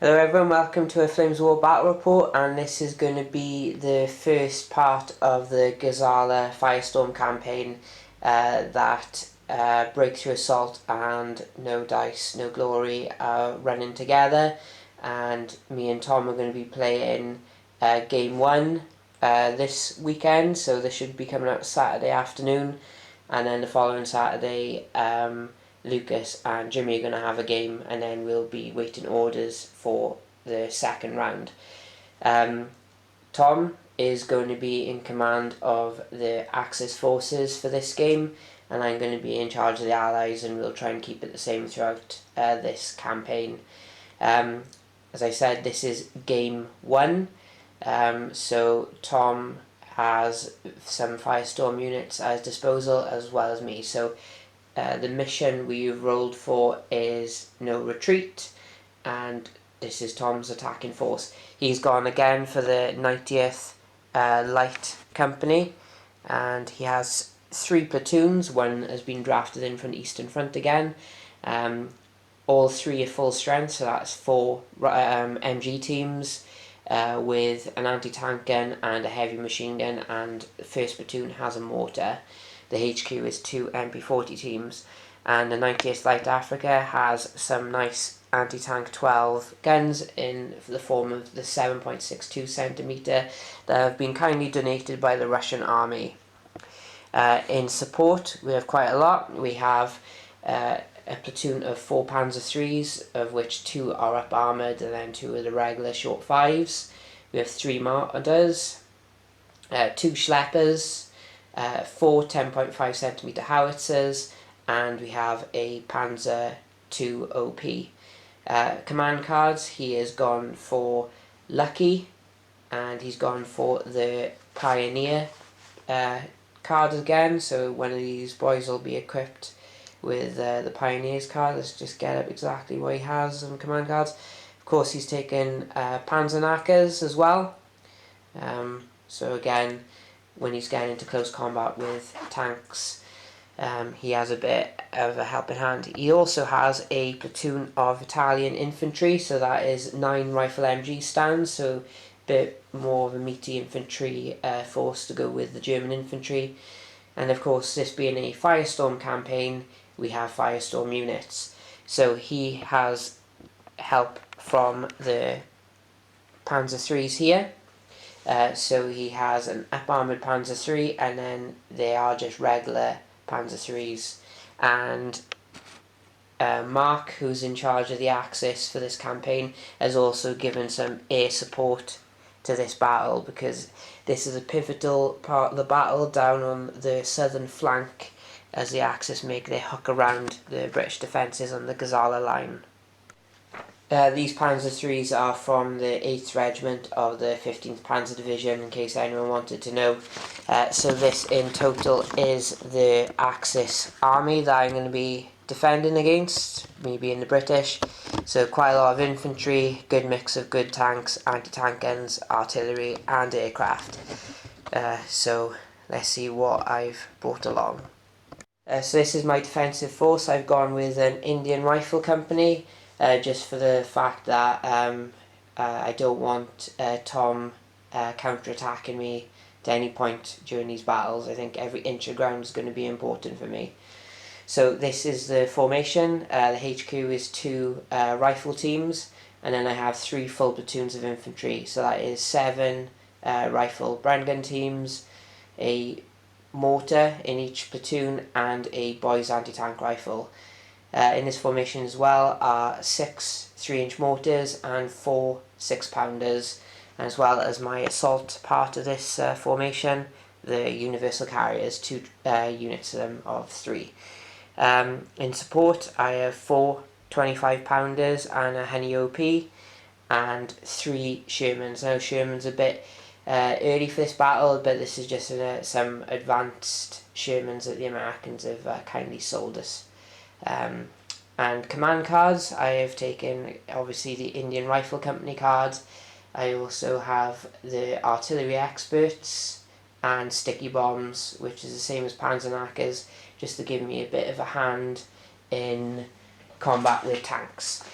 Hello everyone, welcome to a Flames War Battle Report, and this is going to be the first part of the Gazala Firestorm campaign that Breakthrough Assault and No Dice, No Glory are running together, and me and Tom are going to be playing Game 1 this weekend, so this should be coming out Saturday afternoon, and then the following Saturday Lucas and Jimmy are going to have a game, and then we'll be waiting orders for the second round. Tom is going to be in command of the Axis forces for this game, and I'm going to be in charge of the Allies, and we'll try and keep it the same throughout this campaign. As I said, this is game 1, so Tom has some Firestorm units at his disposal as well as me. So the mission we've rolled for is no retreat, and this is Tom's attacking force. He's gone again for the 90th Light Company, and he has 3 platoons. One has been drafted in from the Eastern Front again. All 3 are full strength, so that's 4 MG teams with an anti-tank gun and a heavy machine gun, and the first platoon has a mortar. The HQ is 2 MP40 teams, and the 90th Light Africa has some nice anti-tank 12 guns in the form of the 7.62 centimeter that have been kindly donated by the Russian army. In support, we have quite a lot. We have a platoon of 4 Panzer 3s, of which 2 are up armoured and then 2 are the regular short 5s. We have 3 mortars, 2 schleppers, 4 10.5 centimeter howitzers, and we have a Panzer 2 OP. Command cards, he has gone for Lucky, and he's gone for the Pioneer card again, so one of these boys will be equipped with the Pioneers card. Let's just get up exactly what he has on command cards. Of course, he's taken Panzerknackers as well, so again, when he's getting into close combat with tanks, he has a bit of a helping hand. He also has a platoon of Italian infantry, so that is 9 rifle MG stands, so a bit more of a meaty infantry force to go with the German infantry. And of course, this being a Firestorm campaign, we have Firestorm units. So he has help from the Panzer 3s here. So he has an up-armoured Panzer 3, and then they are just regular Panzer 3s. And Mark, who's in charge of the Axis for this campaign, has also given some air support to this battle, because this is a pivotal part of the battle down on the southern flank as the Axis make their hook around the British defences on the Gazala line. These Panzer 3s are from the 8th Regiment of the 15th Panzer Division, in case anyone wanted to know. So this in total is the Axis army that I'm going to be defending against, me being the British. So quite a lot of infantry, good mix of good tanks, anti-tank guns, artillery and aircraft. So let's see what I've brought along. So this is my defensive force. I've gone with an Indian Rifle Company, just for the fact that I don't want Tom counter-attacking me at any point during these battles. I think every inch of ground is going to be important for me. So this is the formation. The HQ is 2 rifle teams, and then I have 3 full platoons of infantry. So that is 7 rifle Bren gun teams, a mortar in each platoon, and a boys anti-tank rifle. In this formation as well are 6 3-inch mortars and 4 6-pounders, as well as my assault part of this formation, the universal carriers, 2 units of them of 3. In support, I have 4 25-pounders and a Honey OP, and 3 Shermans. Now, Sherman's a bit early for this battle, but this is just some advanced Shermans that the Americans have kindly sold us. And command cards, I have taken obviously the Indian Rifle Company cards. I also have the artillery experts and sticky bombs, which is the same as Panzerknackers, just to give me a bit of a hand in combat with tanks.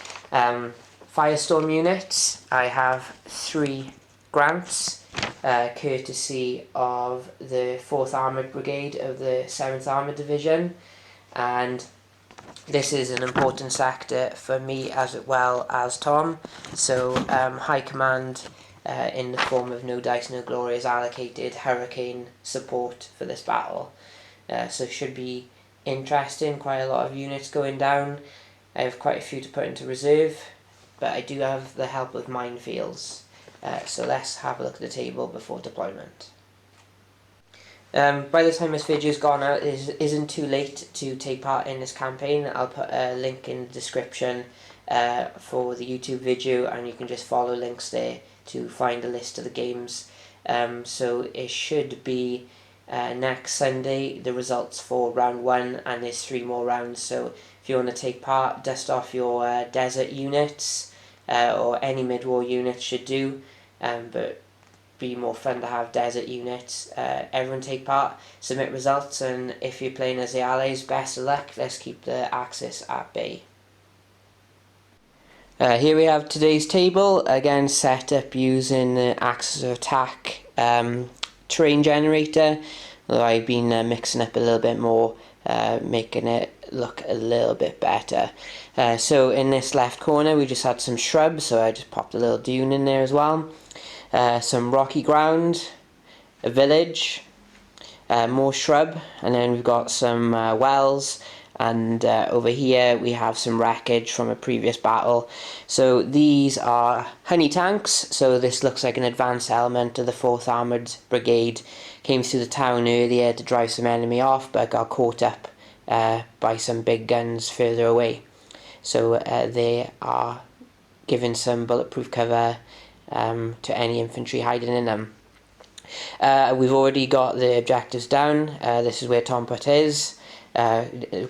Firestorm units, I have 3 grants, courtesy of the 4th Armoured Brigade of the 7th Armoured Division, and this is an important sector for me as well as Tom. So High Command, in the form of No Dice No Glory, has allocated Hurricane support for this battle. So should be interesting, quite a lot of units going down. I have quite a few to put into reserve, but I do have the help of minefields. So let's have a look at the table before deployment. By the time this video's gone out, it isn't too late to take part in this campaign. I'll put a link in the description for the YouTube video, and you can just follow links there to find a list of the games. So it should be next Sunday, the results for round 1, and there's 3 more rounds. So if you want to take part, dust off your desert units, or any mid-war units should do, but be more fun to have desert units. Everyone take part, submit results, and if you're playing as the Allies, best of luck. Let's keep the Axis at bay. Here we have today's table, again set up using the Axis of Attack terrain generator, although I've been mixing up a little bit more, making it look a little bit better. So in this left corner we just had some shrubs, so I just popped a little dune in there as well. Some rocky ground, a village, more shrub, and then we've got some wells, and over here we have some wreckage from a previous battle. So these are honey tanks, so this looks like an advanced element of the 4th Armoured Brigade. Came through the town earlier to drive some enemy off, but got caught up by some big guns further away. So they are giving some bulletproof cover to any infantry hiding in them. We've already got the objectives down. This is where Tom put his,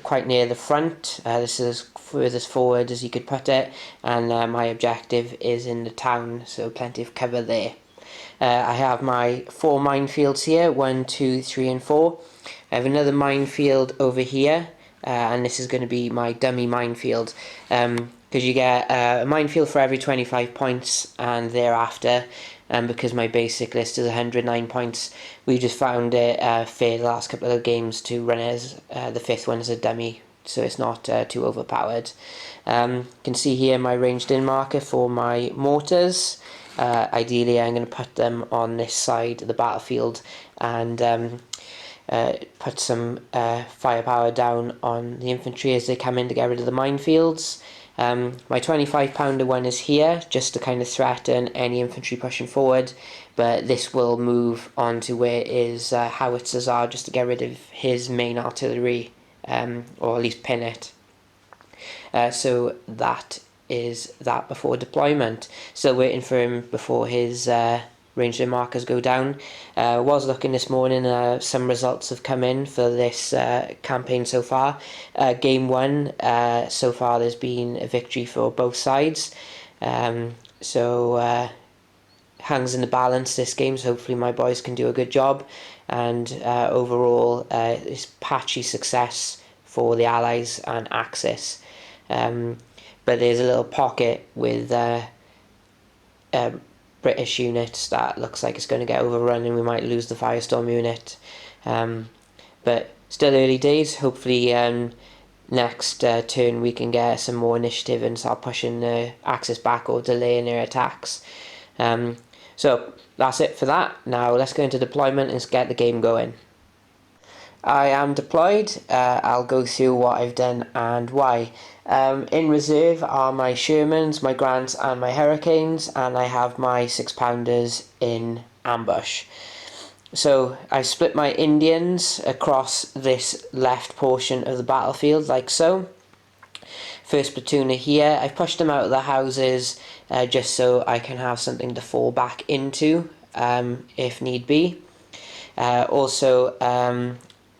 quite near the front. This is furthest forward as you could put it, and my objective is in the town, so plenty of cover there. I have my 4 minefields here, 1, 2, 3 and 4. I have another minefield over here, and this is going to be my dummy minefield, because you get a minefield for every 25 points and thereafter, and because my basic list is 109 points, we just found it fair the last couple of games to run it as the 5th one as a dummy, so it's not too overpowered. You can see here my ranged in marker for my mortars. Ideally I'm going to put them on this side of the battlefield, and put some firepower down on the infantry as they come in to get rid of the minefields. My 25 pounder one is here just to kind of threaten any infantry pushing forward, but this will move on to where his howitzers are just to get rid of his main artillery, or at least pin it. So that is that before deployment. Still waiting for him before his ranged in markers go down. Was looking this morning, some results have come in for this campaign so far. Game 1, so far there's been a victory for both sides. So hangs in the balance this game, so hopefully my boys can do a good job, and overall it's patchy success for the Allies and Axis. But there's a little pocket with British units that looks like it's going to get overrun, and we might lose the Firestorm unit. But still early days. Hopefully next turn we can get some more initiative and start pushing the Axis back or delaying their attacks. So that's it for that. Now let's go into deployment and get the game going. I am deployed. I'll go through what I've done and why. In reserve are my Shermans, my Grants and my Hurricanes, and I have my 6 pounders in ambush. So I split my Indians across this left portion of the battlefield like so. First platoon are here. I've pushed them out of the houses just so I can have something to fall back into if need be. Also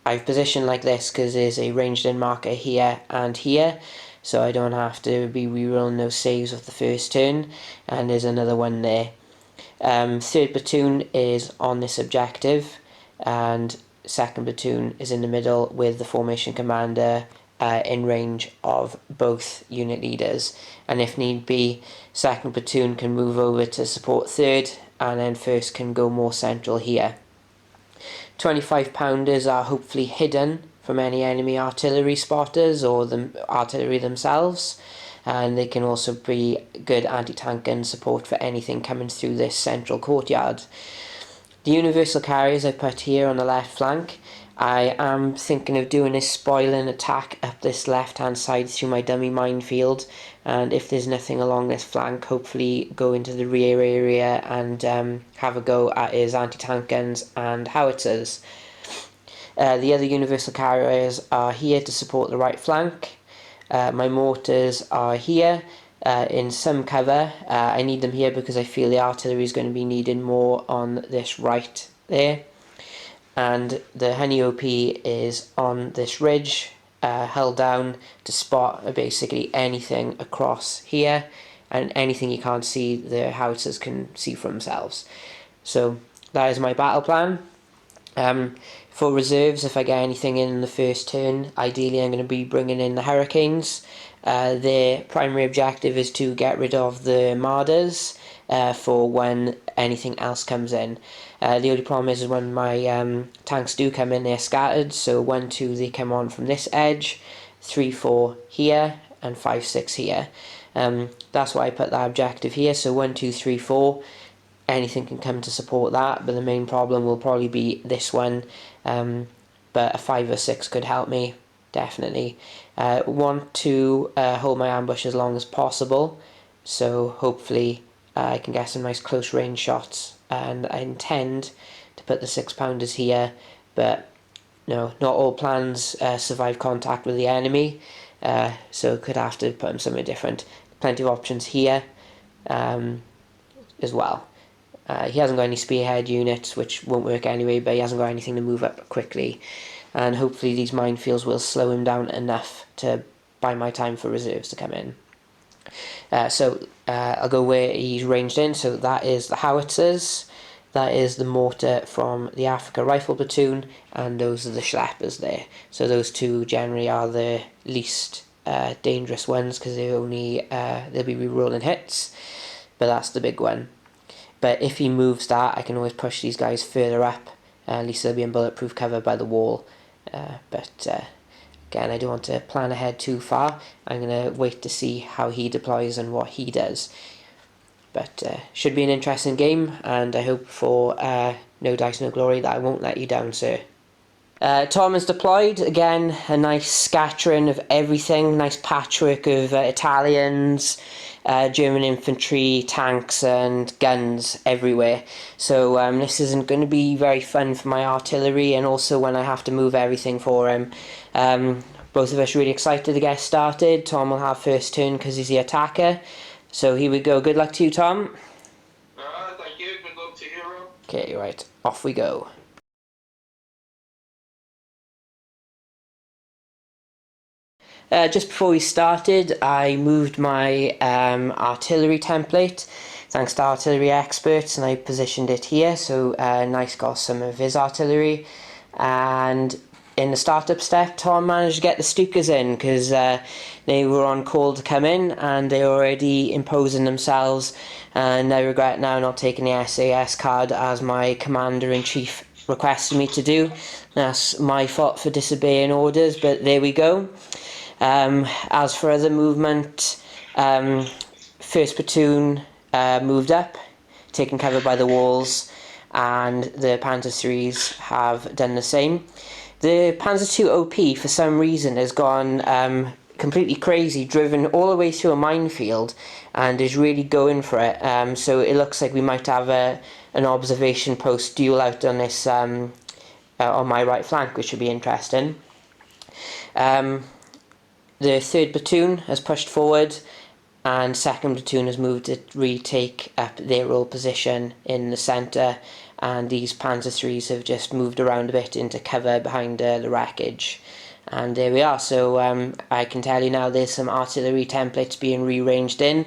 I've positioned like this because there's a ranged in marker here and here, so I don't have to be rerolling those saves of the first turn, and there's another one there. Third platoon is on this objective, and second platoon is in the middle with the formation commander in range of both unit leaders, and if need be, 2nd platoon can move over to support 3rd, and then 1st can go more central here. 25 pounders are hopefully hidden from any enemy artillery spotters or the artillery themselves, and they can also be good anti-tank gun support for anything coming through this central courtyard. The universal carriers I put here on the left flank. I am thinking of doing a spoiling attack up this left hand side through my dummy minefield, and if there's nothing along this flank, hopefully go into the rear area and have a go at his anti-tank guns and howitzers. The other universal carriers are here to support the right flank. My mortars are here in some cover. I need them here because I feel the artillery is going to be needed more on this right there. And the Honey OP is on this ridge, held down to spot basically anything across here, and anything you can't see, the howitzers can see for themselves. So that is my battle plan. For reserves, if I get anything in the first turn, ideally I'm going to be bringing in the Hurricanes. Their primary objective is to get rid of the Marders for when anything else comes in. The only problem is when my tanks do come in, they're scattered, so 1, 2 they come on from this edge, 3, 4 here, and 5, 6 here. That's why I put that objective here, so 1, 2, 3, 4, anything can come to support that, but the main problem will probably be this one, but a 5 or 6 could help me, definitely. Want to hold my ambush as long as possible, so hopefully I can get some nice close range shots, and I intend to put the 6-pounders here, but no, not all plans survive contact with the enemy, so could have to put them somewhere different. Plenty of options here as well. He hasn't got any spearhead units, which won't work anyway, but he hasn't got anything to move up quickly, and hopefully these minefields will slow him down enough to buy my time for reserves to come in. So I'll go where he's ranged in. So that is the howitzers, that is the mortar from the Afrika Rifle Platoon, and those are the schleppers there. So those two generally are the least dangerous ones because they'll be re-rolling hits, but that's the big one. But if he moves that, I can always push these guys further up. At least they'll be in bulletproof cover by the wall. Again, I don't want to plan ahead too far. I'm going to wait to see how he deploys and what he does. But should be an interesting game, and I hope for no dice, no glory that I won't let you down, sir. Tom is deployed. Again, a nice scattering of everything, nice patchwork of Italians, German infantry, tanks and guns everywhere. So this isn't going to be very fun for my artillery, and also when I have to move everything for him. Both of us really excited to get started. Tom will have first turn because he's the attacker. So here we go. Good luck to you, Tom. Thank you. Good luck to you, Rob. Okay, right. Off we go. Just before we started, I moved my artillery template, thanks to artillery experts, and I positioned it here, so Nice got some of his artillery. And in the startup step, Tom managed to get the Stukas in, because they were on call to come in, and they were already imposing themselves, and I regret now not taking the SAS card as my Commander-in-Chief requested me to do. That's my fault for disobeying orders, but there we go. As for other movement, 1st platoon moved up, taken cover by the walls, and the Panzer IIIs have done the same. The Panzer II OP, for some reason, has gone completely crazy, driven all the way through a minefield, and is really going for it. So it looks like we might have an observation post duel out on this on my right flank, which should be interesting. The 3rd platoon has pushed forward, and 2nd platoon has moved to retake up their role position in the centre, and these Panzer IIIs have just moved around a bit into cover behind the wreckage. And there we are. So I can tell you now there's some artillery templates being rearranged in,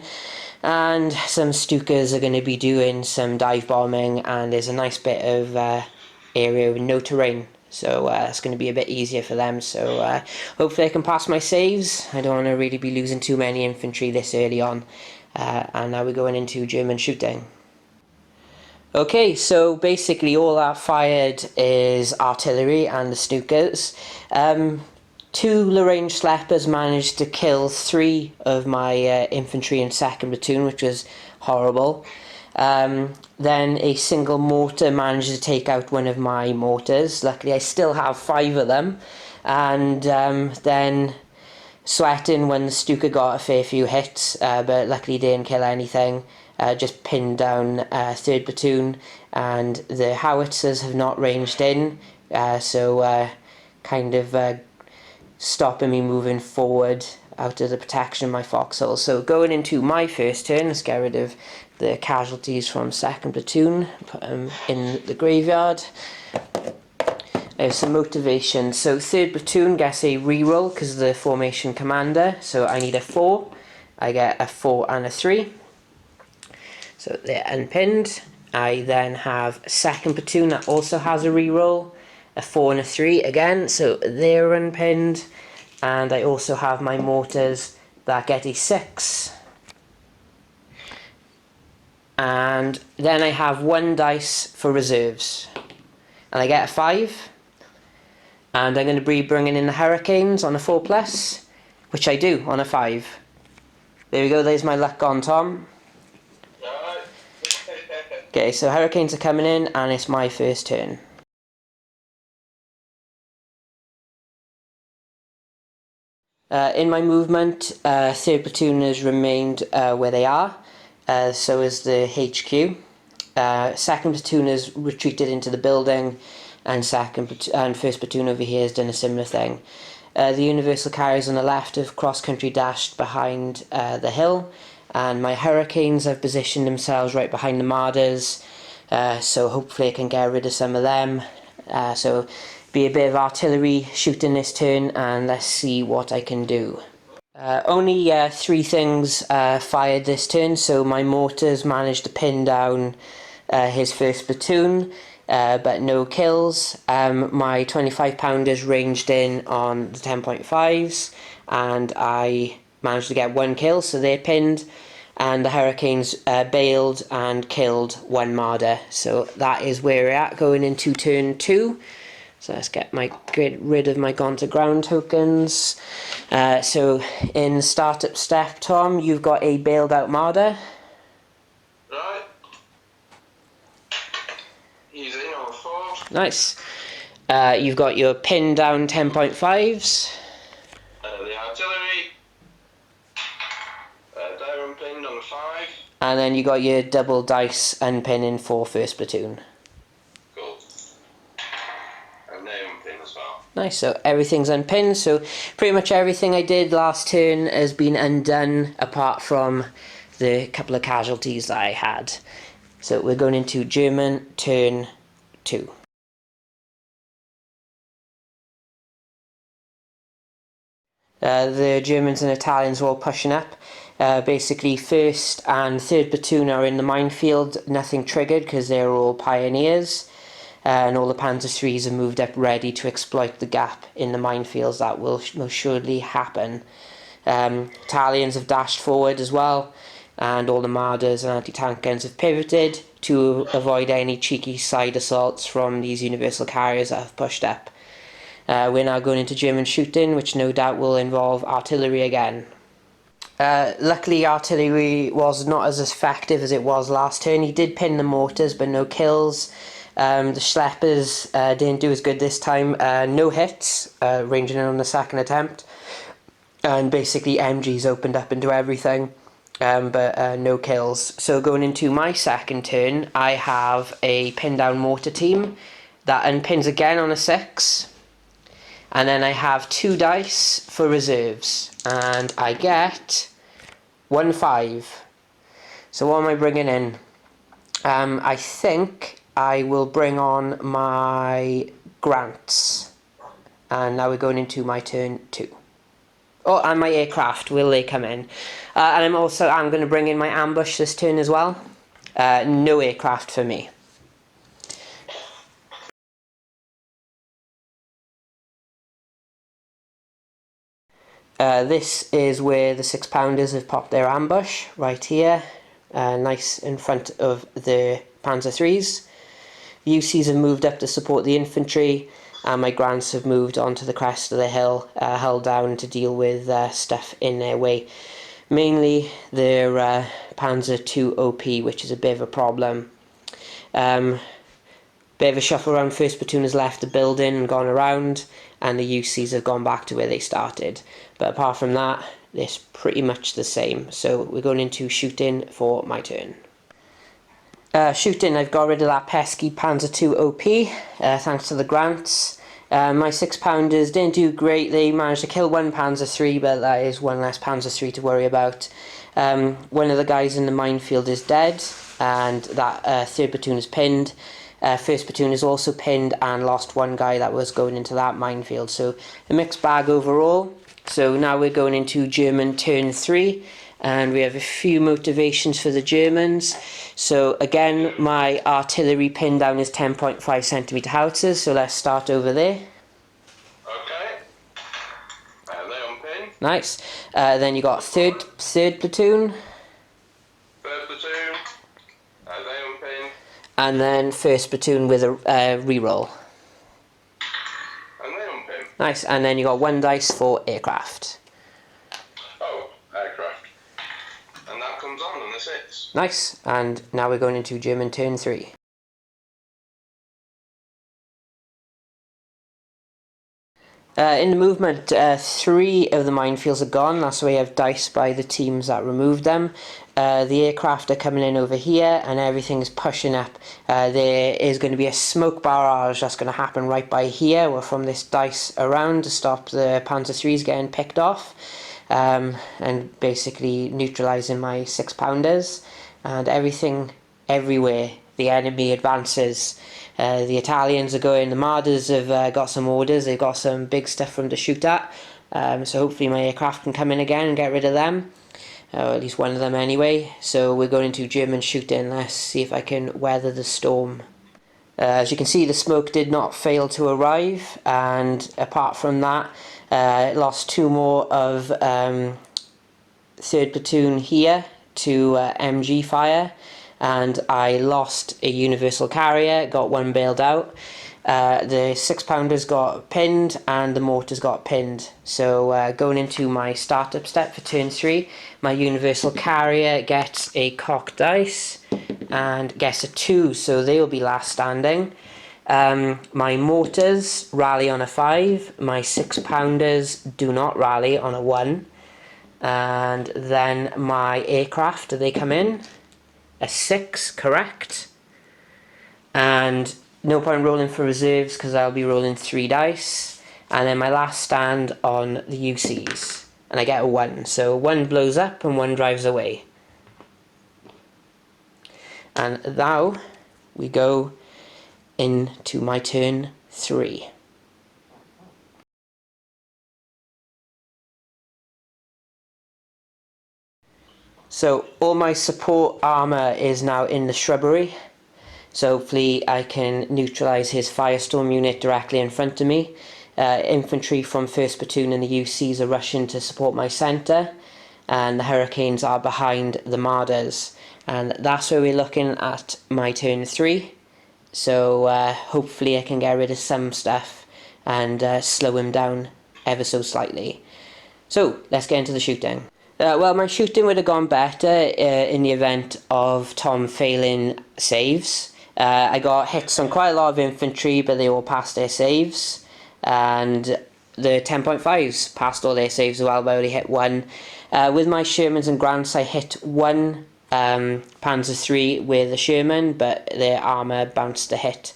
and some Stukas are going to be doing some dive bombing, and there's a nice bit of area with no terrain so it's going to be a bit easier for them. So hopefully I can pass my saves. I don't want to really be losing too many infantry this early on. And now we're going into German shooting. Okay, so basically all that fired is artillery and the Stukas. 2 Lorraine Schleppers managed to kill 3 of my infantry in 2nd platoon, which was horrible. Then a single mortar managed to take out one of my mortars. Luckily I still have 5 of them. And then sweating when the Stuka got a fair few hits, but luckily didn't kill anything. Just pinned down 3rd platoon, and the howitzers have not ranged in, so kind of stopping me moving forward out of the protection of my foxhole. So going into my first turn, let's get rid of the casualties from 2nd platoon, put them in the graveyard. I have some motivation. So 3rd platoon gets a reroll because of the formation commander, so I need a 4. I get a 4 and a 3. So they're unpinned. I then have 2nd platoon that also has a reroll, a 4 and a 3 again, so they're unpinned. And I also have my mortars that get a 6. And then I have 1 dice for reserves. And I get a 5. And I'm going to be bringing in the Hurricanes on a 4+, which I do on a 5. There we go, there's my luck gone, Tom. Okay, so Hurricanes are coming in, and it's my first turn. In my movement, 3rd platoon has remained where they are, so is the HQ. 2nd platoon has retreated into the building, and 1st platoon over here has done a similar thing. The universal carriers on the left have cross-country dashed behind the hill, and my Hurricanes have positioned themselves right behind the Marders, so hopefully I can get rid of some of them. So be a bit of artillery shooting this turn, and let's see what I can do. Only 3 things fired this turn, so my mortars managed to pin down his 1st platoon, but no kills. My 25 pounders ranged in on the 10.5s, and I managed to get 1 kill, so they're pinned, and the Hurricanes bailed and killed 1 Marder. So that is where we're at going into turn 2. So let's get rid of my gone to ground tokens. So in startup step, Tom, you've got a bailed out Marder. Right. He's in on 4. Nice. You've got your pinned down 10.5s. The artillery. They're unpinned on 5. And then you got your double dice unpinning for 1st platoon. Cool. And they're unpinned as well. Nice, so everything's unpinned, so pretty much everything I did last turn has been undone apart from the couple of casualties that I had. So we're going into German turn 2. The Germans and Italians are all pushing up. Basically 1st and 3rd platoon are in the minefield, nothing triggered because they're all pioneers, and all the Panzer IIIs are moved up ready to exploit the gap in the minefields that will most surely happen. Italians have dashed forward as well, and all the Marders and anti-tank guns have pivoted to avoid any cheeky side assaults from these universal carriers that have pushed up. We're now going into German shooting, which no doubt will involve artillery again. Luckily artillery was not as effective as it was last turn. He did pin the mortars but no kills. The Schleppers didn't do as good this time. No hits, ranging in on the 2nd attempt. And basically MGs opened up into everything, but no kills. So going into my 2nd turn, I have a pin down mortar team that unpins again on a 6. And then I have 2 dice for reserves, and I get 1 5. So what am I bringing in? I think I will bring on my Grants, and now we're going into my turn 2. Oh, and my aircraft, will they come in? And I'm going to bring in my ambush this turn as well. No aircraft for me. This is where the 6-pounders have popped their ambush, right here, nice in front of the Panzer IIIs. The UCs have moved up to support the infantry, and my Grants have moved onto the crest of the hill, held down to deal with stuff in their way. Mainly their Panzer II OP, which is a bit of a problem. Bit of a shuffle around. First platoon has left the building and gone around, and the UCs have gone back to where they started. But apart from that, it's pretty much the same. So we're going into shooting for my turn. Shooting, I've got rid of that pesky Panzer II OP, thanks to the Grants. My 6-pounders didn't do great. They managed to kill one Panzer III, but that is one less Panzer III to worry about. One of the guys in the minefield is dead, and that 3rd platoon is pinned. 1st platoon is also pinned and lost one guy that was going into that minefield. So a mixed bag overall. So now we're going into German turn 3, and we have a few motivations for the Germans. So again, my artillery pin down is 10.5 centimeter howitzers, so let's start over there. Okay. They unpin. Nice. Then you got third platoon. 1st platoon. They unpin. And then 1st platoon with a reroll. And they unpin. Nice. And then you got 1 dice for aircraft. Oh, aircraft. And that comes on the 6. Nice. And now we're going into German turn 3. In the movement, 3 of the minefields are gone. That's why we have dice by the teams that removed them. The aircraft are coming in over here, and everything's pushing up. There is going to be a smoke barrage that's going to happen right by here, or from this dice around, to stop the Panzer IIIs getting picked off, and basically neutralising my 6-pounders. And everything, everywhere, the enemy advances. The Italians are going, the Marders have got some orders, they've got some big stuff for them to shoot at, so hopefully my aircraft can come in again and get rid of them, or at least one of them anyway. So we're going into German shooting. Let's see if I can weather the storm. As you can see, the smoke did not fail to arrive, and apart from that, lost 2 more of 3rd platoon here to MG fire. And I lost a universal carrier, got 1 bailed out. The 6-pounders got pinned and the mortars got pinned. So going into my startup step for turn 3, my universal carrier gets a cock dice and gets a 2, so they will be last standing. My mortars rally on a 5, my 6-pounders do not rally on a 1. And then my aircraft, they come in. A 6, correct. And no point rolling for reserves because I'll be rolling 3 dice. And then my last stand on the UCs. And I get a 1. So 1 blows up and 1 drives away. And now we go into my turn 3. So all my support armour is now in the shrubbery, so hopefully I can neutralise his Firestorm unit directly in front of me. Infantry from 1st platoon and the UCs are rushing to support my centre, and the Hurricanes are behind the Marders, and that's where we're looking at my turn 3. So hopefully I can get rid of some stuff and slow him down ever so slightly. So let's get into the shooting. Well, my shooting would have gone better in the event of Tom failing saves. I got hits on quite a lot of infantry, but they all passed their saves. And the 10.5s passed all their saves as well, but I only hit 1. With my Shermans and Grants, I hit 1 Panzer III with a Sherman, but their armour bounced a hit.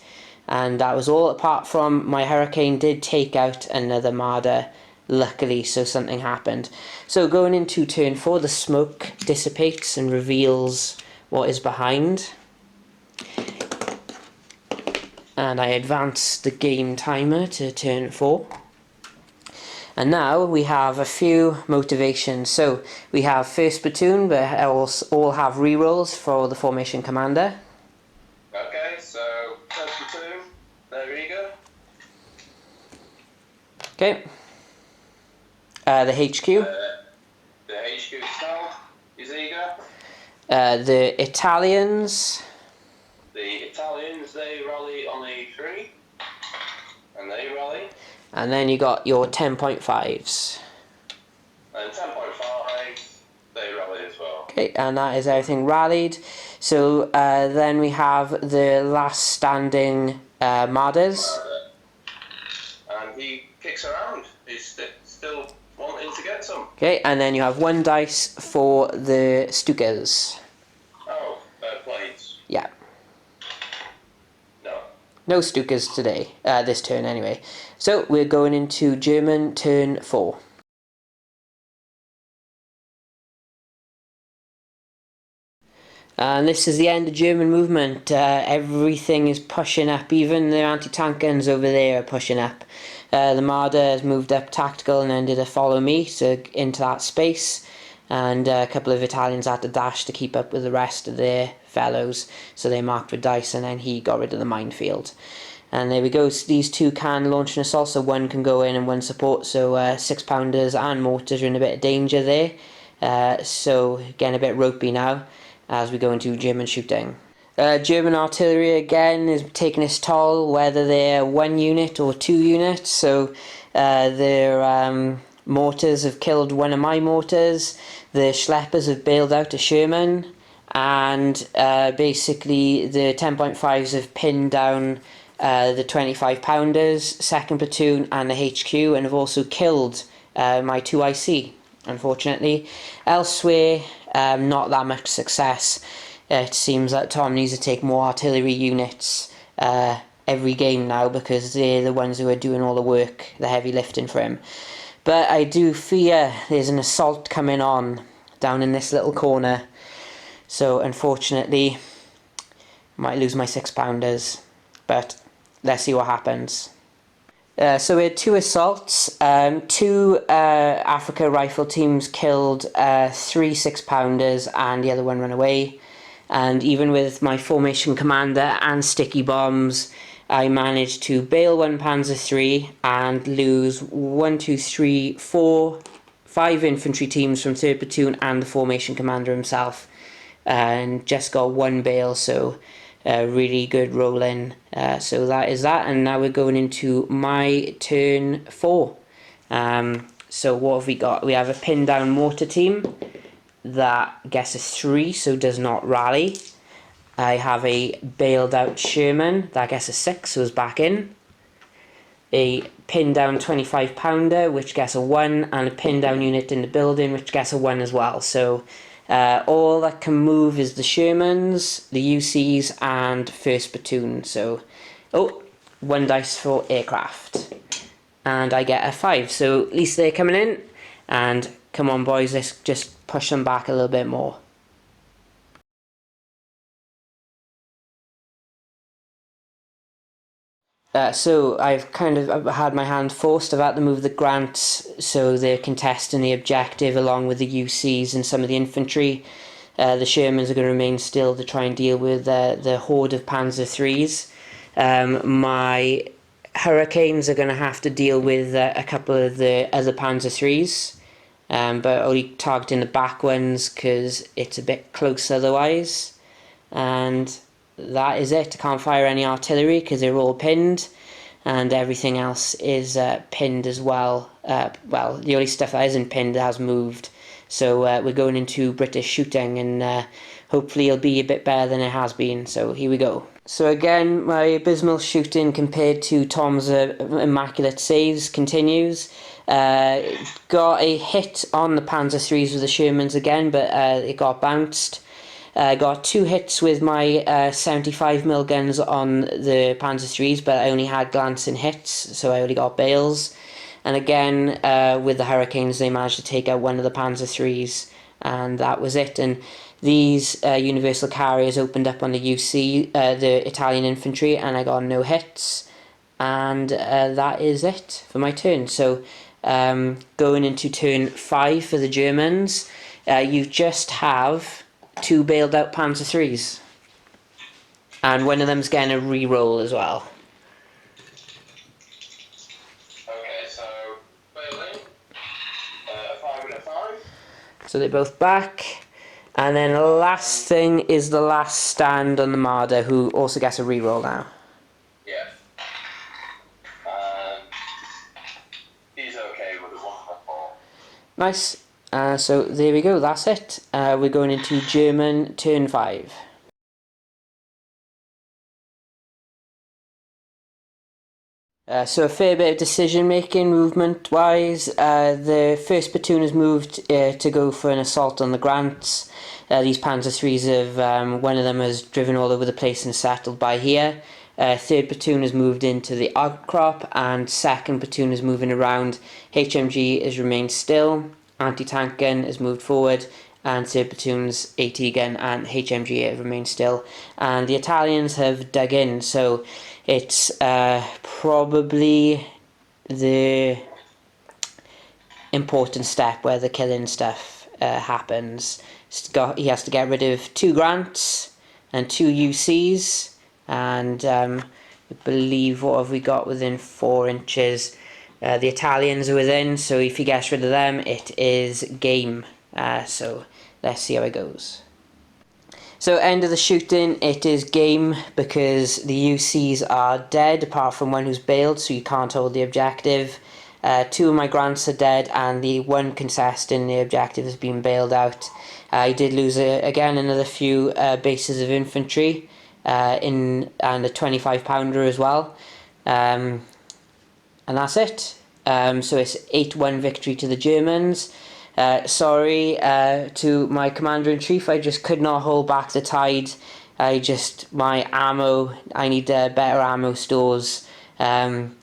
And that was all, apart from my Hurricane did take out another Marder. Luckily, so something happened. So going into turn 4, the smoke dissipates and reveals what is behind. And I advance the game timer to turn 4. And now we have a few motivations. So we have 1st platoon, but all have rerolls for the formation commander. Okay, so 1st platoon, there you go. Okay. The HQ. The HQ itself is eager. The Italians. The Italians, they rally on A3. And they rally. And then you got your 10.5s. And 10.5, they rally as well. Okay, and that is everything rallied. So then we have the last standing Martyrs. And he kicks around. He's still wanting to get some. Okay, and then you have 1 dice for the Stukas. Oh, planes. Yeah. No. No Stukas today, this turn anyway. So we're going into German turn 4. And this is the end of German movement. Everything is pushing up. Even the anti-tank guns over there are pushing up. The Marder has moved up tactical and then did a follow me into that space. And a couple of Italians had to dash to keep up with the rest of their fellows. So they marked with dice and then he got rid of the minefield. And there we go. These two can launch an assault. So one can go in and one support. So 6-pounders and mortars are in a bit of danger there. So getting a bit ropey now as we go into German shooting. German artillery again is taking its toll, whether they're 1 unit or 2 units. So their mortars have killed one of my mortars. The Schleppers have bailed out a Sherman, and basically the 10.5s have pinned down the 25-pounders, 2nd platoon, and the HQ, and have also killed my 2 IC. Unfortunately, elsewhere, not that much success. It seems that Tom needs to take more artillery units every game now because they're the ones who are doing all the work, the heavy lifting for him. But I do fear there's an assault coming on down in this little corner. So unfortunately, I might lose my 6-pounders. But let's see what happens. So we had 2 assaults. 2 Afrika rifle teams killed 3 6-pounders and the other one ran away. And even with my formation commander and sticky bombs, I managed to bail 1 Panzer III and lose 1, 2, 3, 4, 5 infantry teams from 3rd platoon and the formation commander himself. And just got 1 bail, so really good roll-in. So that is that, and now we're going into my turn 4. So what have we got? We have a pinned down mortar team that gets a 3, so does not rally. I have a bailed out Sherman that gets a 6, so is back in. A pinned down 25-pounder which gets a 1, and a pinned down unit in the building which gets a 1 as well. So all that can move is the Shermans, the UCs, and 1st platoon. So, 1 dice for aircraft. And I get a 5, so at least they're coming in. And come on boys, let's just push them back a little bit more. So I've kind of had my hand forced. I've had to move the grants so they're contesting the objective along with the UCs and some of the infantry. The Shermans are going to remain still to try and deal with the horde of Panzer IIIs. My Hurricanes are going to have to deal with a couple of the other Panzer IIIs, but only targeting the back ones because it's a bit close otherwise. And that is it. I can't fire any artillery because they're all pinned, and everything else is pinned as well. Well, the only stuff that isn't pinned has moved. So we're going into British shooting, and hopefully it'll be a bit better than it has been. So here we go. So again, my abysmal shooting compared to Tom's immaculate saves continues. Got a hit on the Panzer IIIs with the Shermans again, but it got bounced. Got 2 hits with my 75mm guns on the Panzer IIIs, but I only had glancing hits, so I only got bails. And again, with the Hurricanes, they managed to take out one of the Panzer IIIs, and that was it. And these universal carriers opened up on the UC, the Italian infantry, and I got no hits. And that is it for my turn. So going into turn 5 for the Germans, you just have 2 bailed out Panzer IIIs, and one of them's getting a re-roll as well. Okay, so bailing. in at 5. So they're both back. And then the last thing is the last stand on the Marder, who also gets a reroll now. Yeah. He's okay with a 1-4. Nice. So there we go, that's it. We're going into German turn 5. So a fair bit of decision making movement wise. The first platoon has moved to go for an assault on the Grants. These Panzer IIIs have, one of them has driven all over the place and settled by here. Third platoon has moved into the outcrop, and second platoon is moving around. HMG has remained still. Anti-tank gun has moved forward, and third platoon's AT gun and HMG have remained still. And the Italians have dug in, so it's probably the important step where the killing stuff happens. He has to get rid of 2 Grants and 2 UCs, and I believe, what have we got within 4 inches? The Italians are within, so if he gets rid of them, it is game. So let's see how it goes. So end of the shooting, it is game, because the UCs are dead, apart from one who's bailed, so you can't hold the objective. 2 of my Grants are dead, and the 1 contesting the objective has been bailed out. I did lose, again, another few bases of infantry, and a 25 pounder as well. And that's it. So it's 8-1 victory to the Germans. Sorry to my commander-in-chief, I just could not hold back the tide. My ammo, I need better ammo stores. And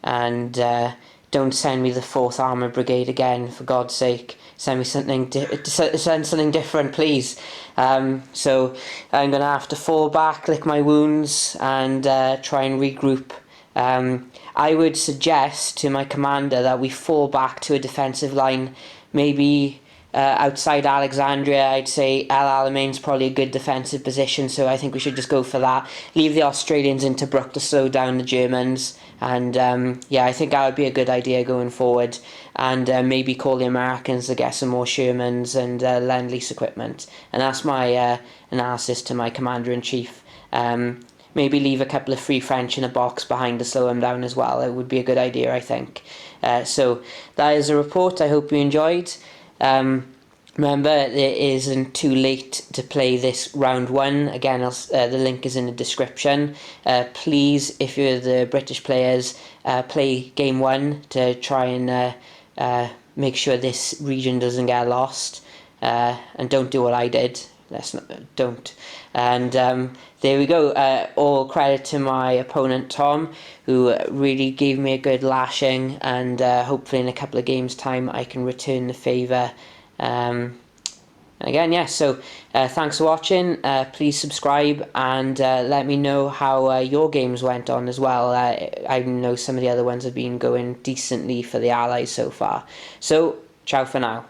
don't send me the 4th Armoured Brigade again, for God's sake. Send me something send something different, please. So I'm going to have to fall back, lick my wounds, and try and regroup. I would suggest to my commander that we fall back to a defensive line, maybe outside Alexandria. I'd say El Alameин's probably a good defensive position, so I think we should just go for that. Leave the Australians in Tobruk to slow down the Germans, and yeah, I think that would be a good idea going forward. And maybe call the Americans to get some more Shermans and Lend-Lease equipment. And that's my analysis to my commander-in-chief. Maybe leave a couple of Free French in a box behind to slow them down as well. It would be a good idea, I think. So that is a report. I hope you enjoyed. Remember, it isn't too late to play this round 1. Again, the link is in the description. Please, if you're the British players, play game 1 to try and make sure this region doesn't get lost. And don't do what I did. Don't. And there we go. All credit to my opponent Tom, who really gave me a good lashing, and hopefully in a couple of games time I can return the favour. And again, yeah, so thanks for watching. Please subscribe, and let me know how your games went on as well. I know some of the other ones have been going decently for the Allies so far. So ciao for now.